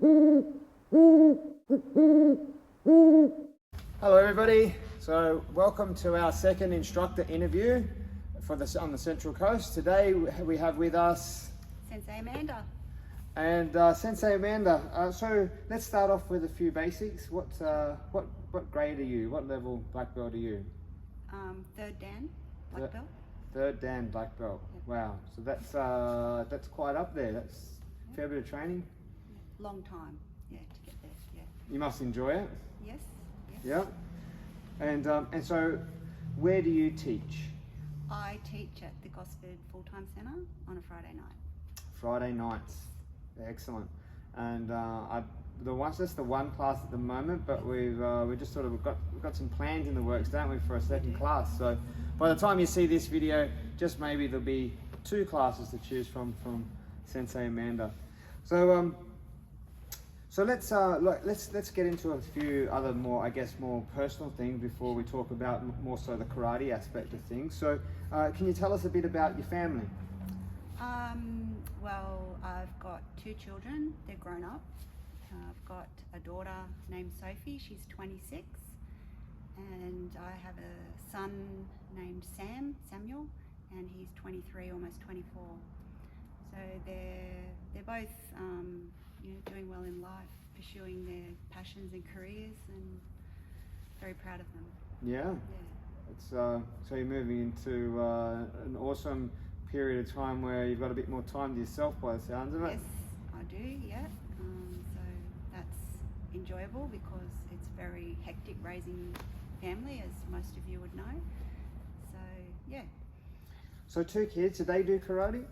Hello everybody, so welcome to our second instructor interview on the Central Coast. Today we have with us Sensei Amanda. And Sensei Amanda, so let's start off with a few basics. What grade are you? What level black belt are you? Third Dan, black belt. Third Dan, black belt. Yep. Wow, so that's quite up there. That's a fair bit of training. Long time, yeah, to get there. Yeah. You must enjoy it. Yes. Yeah. And so, where do you teach? I teach at the Gosford Full-Time Centre on a Friday night. Friday nights, excellent. And that's the one class at the moment, but we've just sort of got some plans in the works, don't we, for a second class. So by the time you see this video, just maybe there'll be 2 classes to choose from Sensei Amanda. So let's get into a few other more personal things before we talk about more so the karate aspect of things. So can you tell us a bit about your family? Well, I've got 2 children. They're grown up. I've got a daughter named Sophie. She's 26, and I have a son named Samuel, and he's 23, almost 24. So they're both doing well in life, pursuing their passions and careers, and very proud of them. Yeah. It's so you're moving into an awesome period of time where you've got a bit more time to yourself by the sounds of it. Yes, I do, yeah. So that's enjoyable because it's very hectic raising family, as most of you would know. So, yeah. So 2 kids, did they do karate?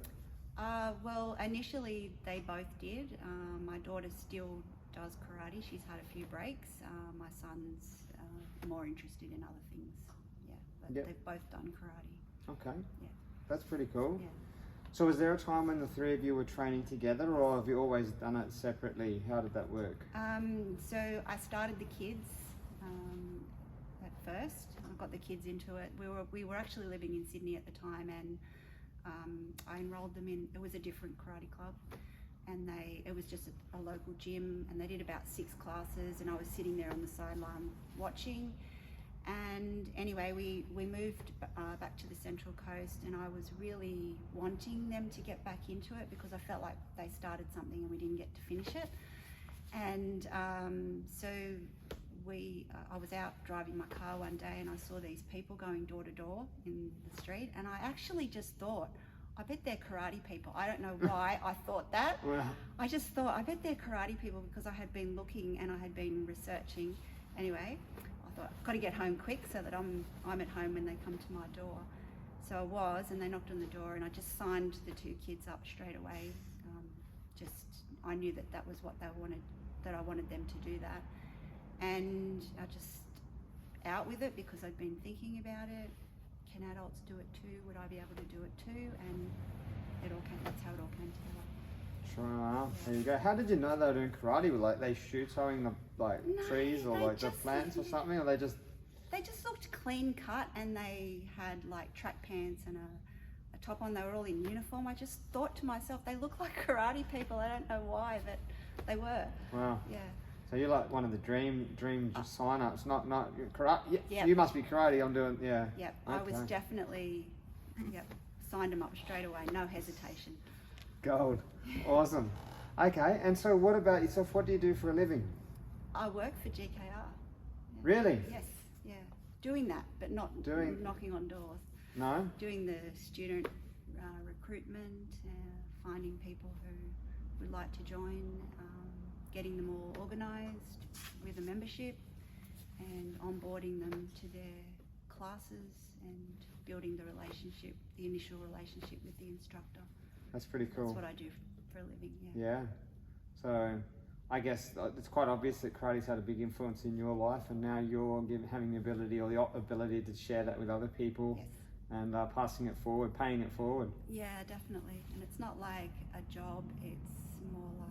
Well, initially they both did. My daughter still does karate. She's had a few breaks. My son's more interested in other things. Yeah, but they've both done karate. Okay. Yeah. That's pretty cool. Yeah. So was there a time when the 3 of you were training together, or have you always done it separately? How did that work? So I started the kids at first. I got the kids into it. We were actually living in Sydney at the time, and I enrolled them in. It was a different karate club, and it was just a local gym, and they did about 6 classes, and I was sitting there on the sideline watching. And anyway, we moved back to the Central Coast, and I was really wanting them to get back into it because I felt like they started something and we didn't get to finish it. And so I was out driving my car one day, and I saw these people going door to door in the street, and I actually just thought, I bet they're karate people. I don't know why I thought that. Wow. I just thought, I bet they're karate people because I had been looking and I had been researching. Anyway, I thought, I've got to get home quick so that I'm at home when they come to my door. So I was, and they knocked on the door, and I just signed the 2 kids up straight away. I knew that was what they wanted, that I wanted them to do that. And I just out with it because I'd been thinking about it. Can adults do it too? Would I be able to do it too? And that's how it all came together. Sure. There you go. How did you know they were doing karate? Were they shooting the trees or the plants or something, or they just looked clean cut, and they had track pants and a top on. They were all in uniform. I just thought to myself, they look like karate people. I don't know why, but they were. Wow. Yeah. So you're like one of the dream sign-ups, not karate. Yep. You must be karate. I'm doing, yeah. Yep. Okay. I was definitely, signed them up straight away, no hesitation. Gold. Awesome. Okay, and so what about yourself? What do you do for a living? I work for GKR. Yeah. Really? Yes, yeah. Doing that, but not knocking on doors. No? Doing the student recruitment, finding people who would like to join, getting them all organised with a membership, and onboarding them to their classes, and building the initial relationship with the instructor. That's pretty cool. That's what I do for a living, yeah. Yeah. So I guess it's quite obvious that karate's had a big influence in your life, and now you're having the ability to share that with other people. Yes. And passing it forward, paying it forward. Yeah, definitely. And it's not like a job, it's more like,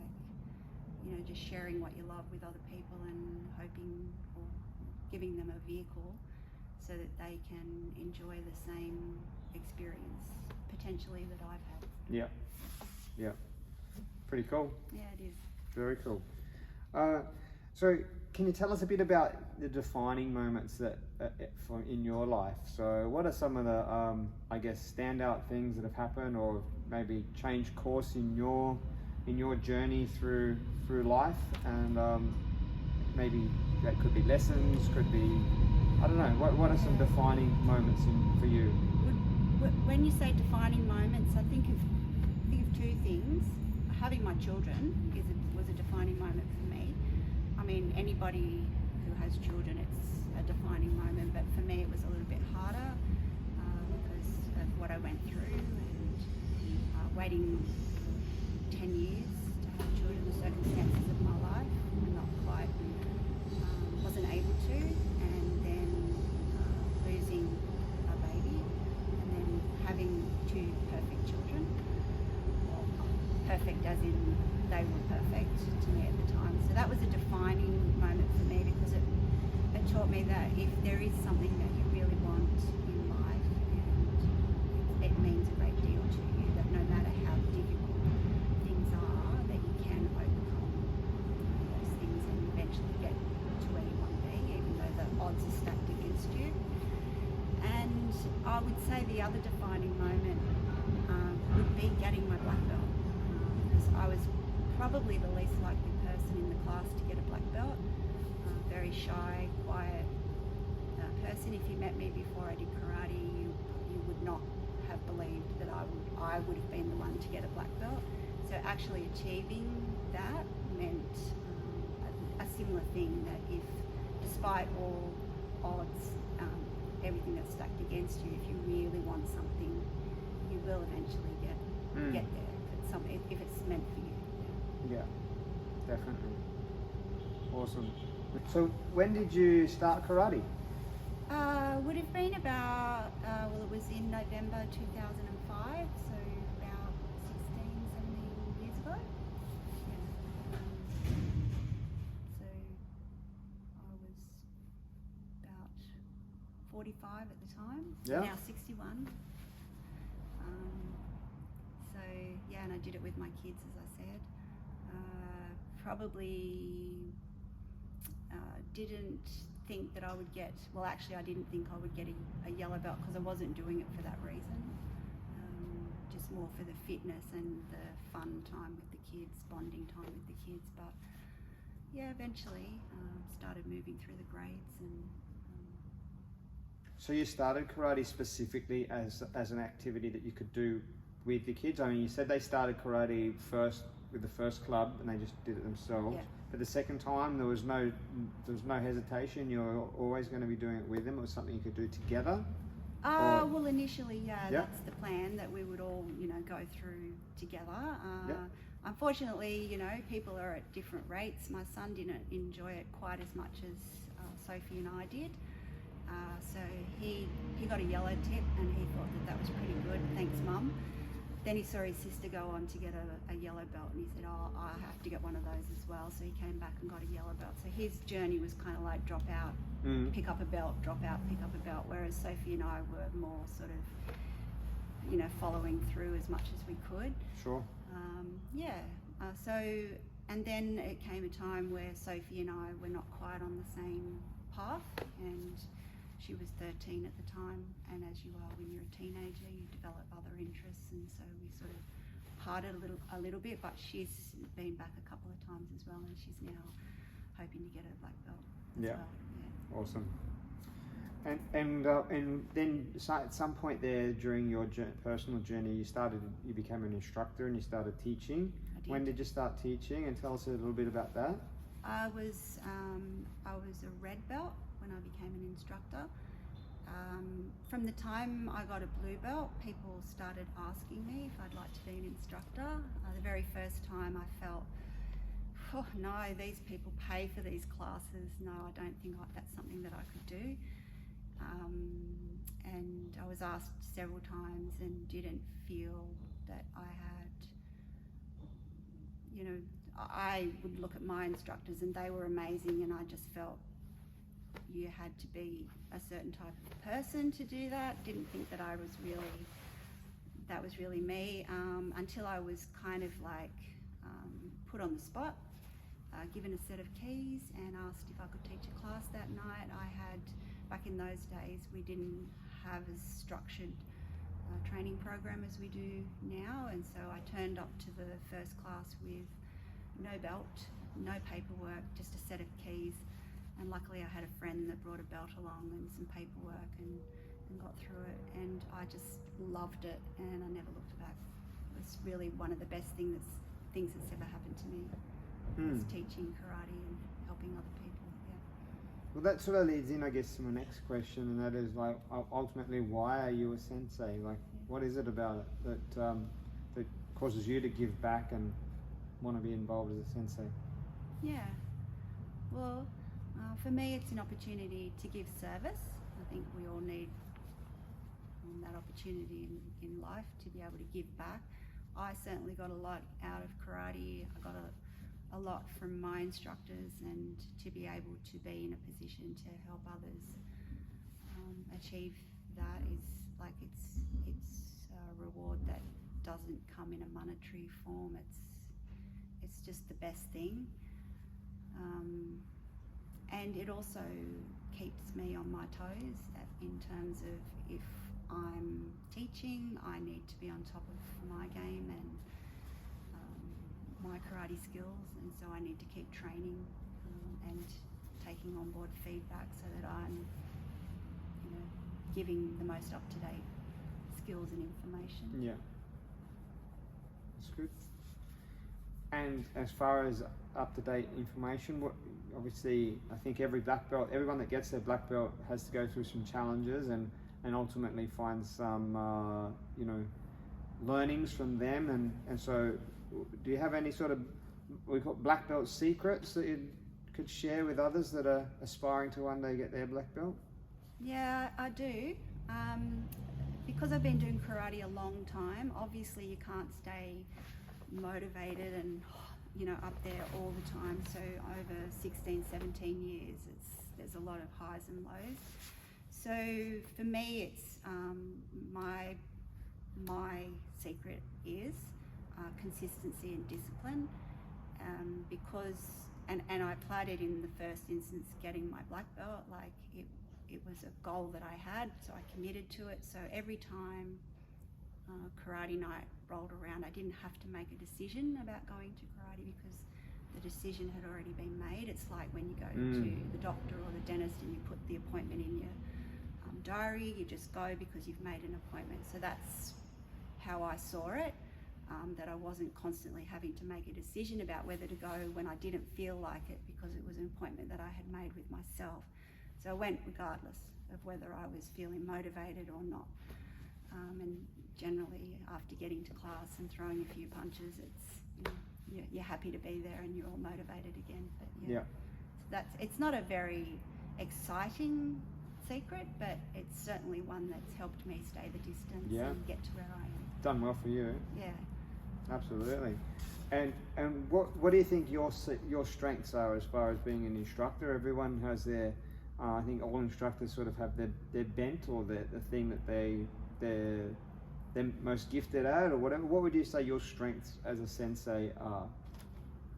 just sharing what you love with other people, and hoping or giving them a vehicle so that they can enjoy the same experience potentially that I've had. Yeah. Yeah. Pretty cool. Yeah, it is. Very cool. So can you tell us a bit about the defining moments that in your life? So what are some of the, I guess, standout things that have happened, or maybe changed course in your journey through life? And maybe that could be lessons, could be, I don't know. What are some defining moments for you? When you say defining moments, I think of two things. Having my children was a defining moment for me. I mean, anybody who has children, it's a defining moment, but for me it was a little bit harder because of what I went through, and waiting 10 years to have children, the circumstances of my life, and not quite, wasn't able to, and then losing a baby, and then having two perfect children. Well, perfect as in they were perfect to me at the time. So that was a defining moment for me, because it taught me that if there is something that you really want in life, and it means a great deal to you, that no matter how difficult things are, that you can overcome those things and eventually get to where you want to be, even though the odds are stacked against you. And I would say the other defining moment would be getting my black belt, because I was probably the least likely person in the class to get a black belt. Very shy, quiet person. If you met me before I did karate, you would not have believed that I would have been the one to get a black belt. So actually achieving that meant a similar thing, that if, despite all odds, everything that's stacked against you, if you really want something, you will eventually get there. If it's meant for you. Yeah, definitely. Awesome. So when did you start karate? Would have been about, well, it was in November 2005, so about 16, 17 years ago. Yeah. So I was about 45 at the time, Yeah. now 61. So yeah, and I did it with my kids, as I said. Probably didn't think that I would get, well actually I didn't think I would get a yellow belt, because I wasn't doing it for that reason. Just more for the fitness and the fun time with the kids, bonding time with the kids. But yeah, eventually started moving through the grades. And So you started karate specifically as an activity that you could do with the kids? I mean, you said they started karate first with the first club and they just did it themselves. Yeah. But the second time there was no hesitation. You were always going to be doing it with them. It was something you could do together. Well, initially, yeah, Yeah. that's the plan, that we would all, go through together. Yeah. Unfortunately, people are at different rates. My son didn't enjoy it quite as much as Sophie and I did. So he got a yellow tip and he thought that was pretty good. Thanks, Mum. Then he saw his sister go on to get a yellow belt, and he said, oh, I have to get one of those as well. So he came back and got a yellow belt. So his journey was kind of like drop out, pick up a belt, drop out, pick up a belt, whereas Sophie and I were more sort of, following through as much as we could. Sure. And then it came a time where Sophie and I were not quite on the same path, and she was 13 at the time, and as you are when you're a teenager, you develop other interests, and so we sort of parted a little bit, but she's been back a couple of times as well, and she's now hoping to get her black belt as well. Yeah. Awesome. And then at some point there during your personal journey, you became an instructor and you started teaching. I did. When did you start teaching? And tell us a little bit about that. I was a red belt when I became an instructor. From the time I got a blue belt, people started asking me if I'd like to be an instructor. The very first time I felt, oh no, these people pay for these classes. No, I don't think that's something that I could do. And I was asked several times and didn't feel that I had, I would look at my instructors and they were amazing, and I just felt you had to be a certain type of person to do that. Didn't think that that was really me, until I was kind of like put on the spot given a set of keys and asked if I could teach a class that night. Back in those days, we didn't have as structured training program as we do now, and so I turned up to the first class with no belt, no paperwork, just a set of keys, and luckily I had a friend that brought a belt along and some paperwork and got through it, and I just loved it and I never looked back. It was really one of the best things that's ever happened to me, is teaching karate and helping other people. Well, that sort of leads in, I guess, to my next question, and that is, like, ultimately, why are you a sensei? Like, what is it about it that causes you to give back and want to be involved as a sensei? Yeah. Well, for me, it's an opportunity to give service. I think we all need that opportunity in life to be able to give back. I certainly got a lot out of karate. I got a lot from my instructors, and to be able to be in a position to help others achieve that is like it's a reward that doesn't come in a monetary form. It's just the best thing, and it also keeps me on my toes in terms of if I'm teaching, I need to be on top of my game and my karate skills, and so I need to keep training and taking on board feedback so that I'm, giving the most up-to-date skills and information. Yeah, that's good. And as far as up-to-date information, obviously I think everyone that gets their black belt has to go through some challenges and ultimately find some learnings from them, and so do you have any sort of, we call black belt secrets that you could share with others that are aspiring to one day get their black belt? Yeah, I do. Because I've been doing karate a long time, obviously you can't stay motivated and up there all the time. So over 16, 17 years, there's a lot of highs and lows. So for me, it's my secret is consistency and discipline, because and I applied it in the first instance, getting my black belt. Like it was a goal that I had, so I committed to it. So every time karate night rolled around, I didn't have to make a decision about going to karate because the decision had already been made. It's like when you go to the doctor or the dentist and you put the appointment in your diary, you just go because you've made an appointment. So that's how I saw it, that I wasn't constantly having to make a decision about whether to go when I didn't feel like it, because it was an appointment that I had made with myself. So I went regardless of whether I was feeling motivated or not. And generally after getting to class and throwing a few punches, it's you're happy to be there and you're all motivated again. But it's not a very exciting secret, but it's certainly one that's helped me stay the distance and get to where I am. Done well for you. Yeah, absolutely. And what do you think your strengths are as far as being an instructor? Everyone has their I think all instructors sort of have their bent or the thing that they're most gifted at, or whatever. What would you say your strengths as a sensei are?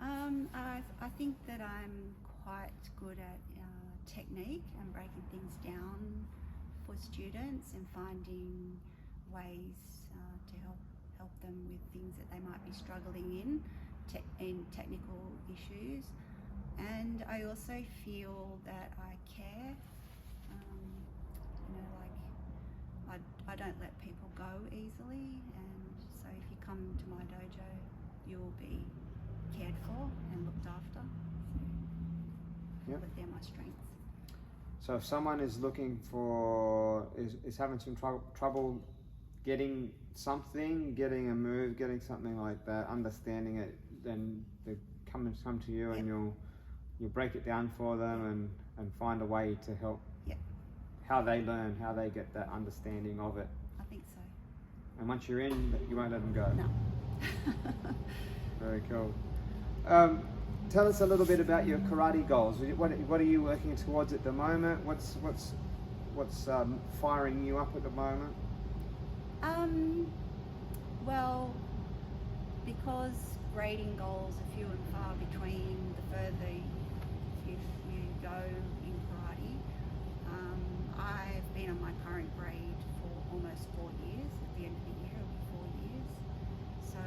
I think that I'm quite good at technique and breaking things down for students and finding ways to help them with things that they might be struggling in technical issues. And I also feel that I care. I don't let people go easily, and so if you come to my dojo, you'll be cared for and looked after. So they're my strengths. So if someone is looking for, is having some trouble getting something, getting a move, getting something like that, understanding it, then they come to you and you'll break it down for them and find a way to help how they learn, how they get that understanding of it. I think so. And once you're in, you won't let them go. No. Very cool. Tell us a little bit about your karate goals. What are you working towards at the moment? What's firing you up at the moment? Well, because grading goals are few and far between the further you go in karate. I've been on my current grade for almost 4 years. At the end of the year, it'll be 4 years. So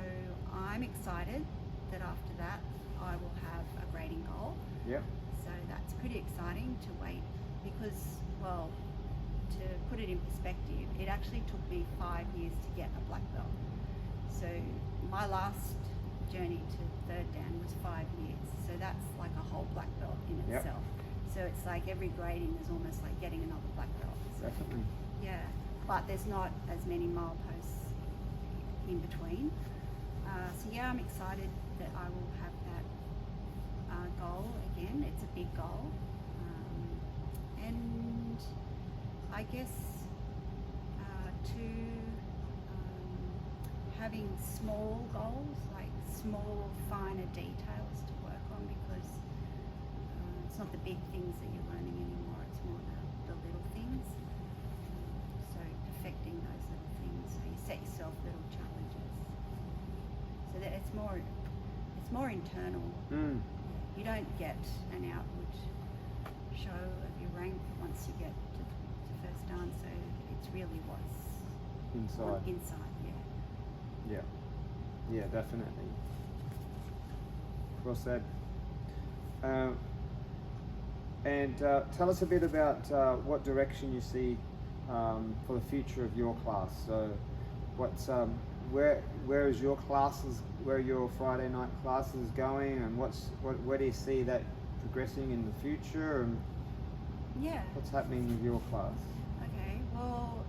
I'm excited that after that I will have a grading goal. Yep. So that's pretty exciting to wait because, well, to put it in perspective, it actually took me 5 years to get a black belt. So my last journey to third dan was 5 years. So that's like a whole black belt in Yep. itself. So it's like every grading is almost like getting another black belt. So, Definitely. yeah, but there's not as many mileposts in between. So yeah, I'm excited that I will have that goal again. It's a big goal. And I guess having small goals, like small, finer details to work on, because it's not the big things that you're learning anymore, it's more the little things. So perfecting those little things, so you set yourself little challenges. So that it's more internal. You don't get an outward show of your rank once you get to first dan, so it's really what's inside, Yeah. Yeah, definitely. Well said. And tell us a bit about what direction you see for the future of your class. So, what's where is your classes? Where are your Friday night classes going, and where do you see that progressing in the future? And yeah. what's happening with your class? Okay. Well,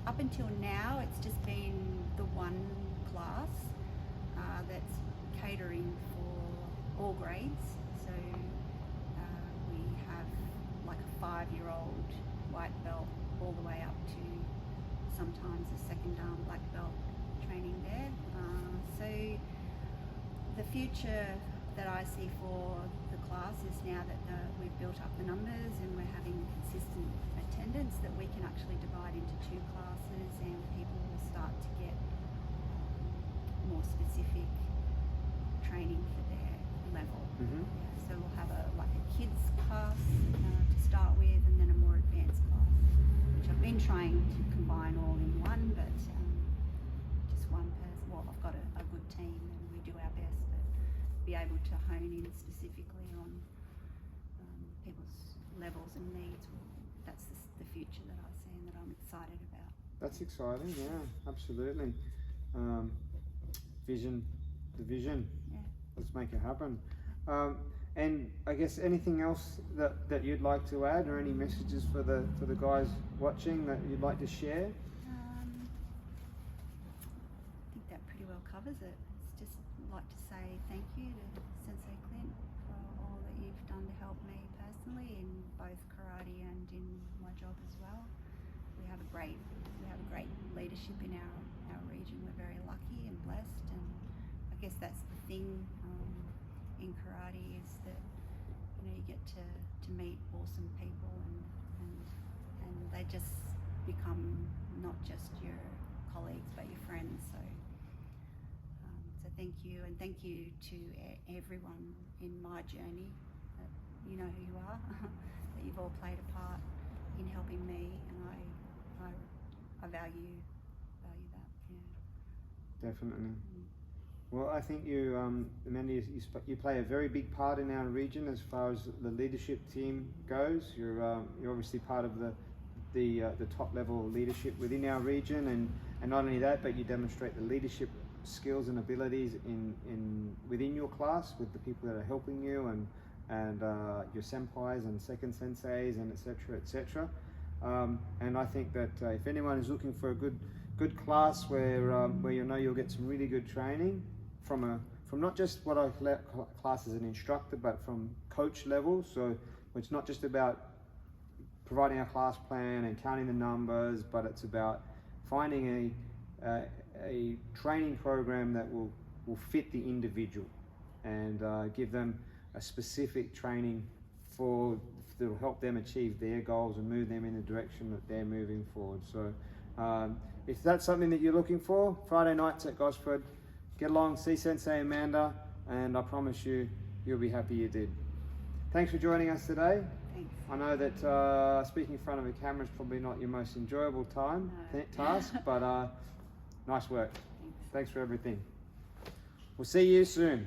up until now, it's just been the one class that's catering for all grades. So we have like a 5-year-old white belt all the way up to sometimes a second dan black belt training there. So the future that I see for the class is now that we've built up the numbers and we're having consistent attendance, that we can actually divide into 2 classes and people will start to get more specific training for their level. Mm-hmm. Yeah, so we'll have a kids class to start with, and then a more advanced class, which I've been trying to combine all in one, but just one person. Well, I've got a good team and we do our best, but be able to hone in specifically on people's levels and needs. That's the future that I see and that I'm excited about. That's exciting. Yeah, absolutely. The vision. Yeah. Let's make it happen. And I guess anything else that you'd like to add, or any messages for the guys watching that you'd like to share? I think that pretty well covers it. It's just like to say thank you to Sensei Clint for all that you've done to help me personally in both karate and in my job as well. We have a great leadership in our region. We're very lucky and blessed, and I guess that's the thing in karate, is that you get to meet awesome people and they just become not just your colleagues but your friends. So thank you, and thank you to everyone in my journey. That you know who you are, that you've all played a part in helping me, and I value that. Yeah. Definitely. Well, I think you, Amanda, you play a very big part in our region as far as the leadership team goes. You're obviously part of the top level leadership within our region, and not only that, but you demonstrate the leadership skills and abilities within your class with the people that are helping you, and your senpais and second senseis, and etc. And I think that if anyone is looking for a good class where you'll get some really good training from not just what I class as an instructor, but from coach level. So it's not just about providing a class plan and counting the numbers, but it's about finding a training program that will fit the individual and give them a specific training that will help them achieve their goals and move them in the direction that they're moving forward. So if that's something that you're looking for, Friday nights at Gosford, get along, see Sensei Amanda, and I promise you, you'll be happy you did. Thanks for joining us today. Thanks. I know that speaking in front of a camera is probably not your most enjoyable task, but nice work. Thanks. Thanks for everything. We'll see you soon.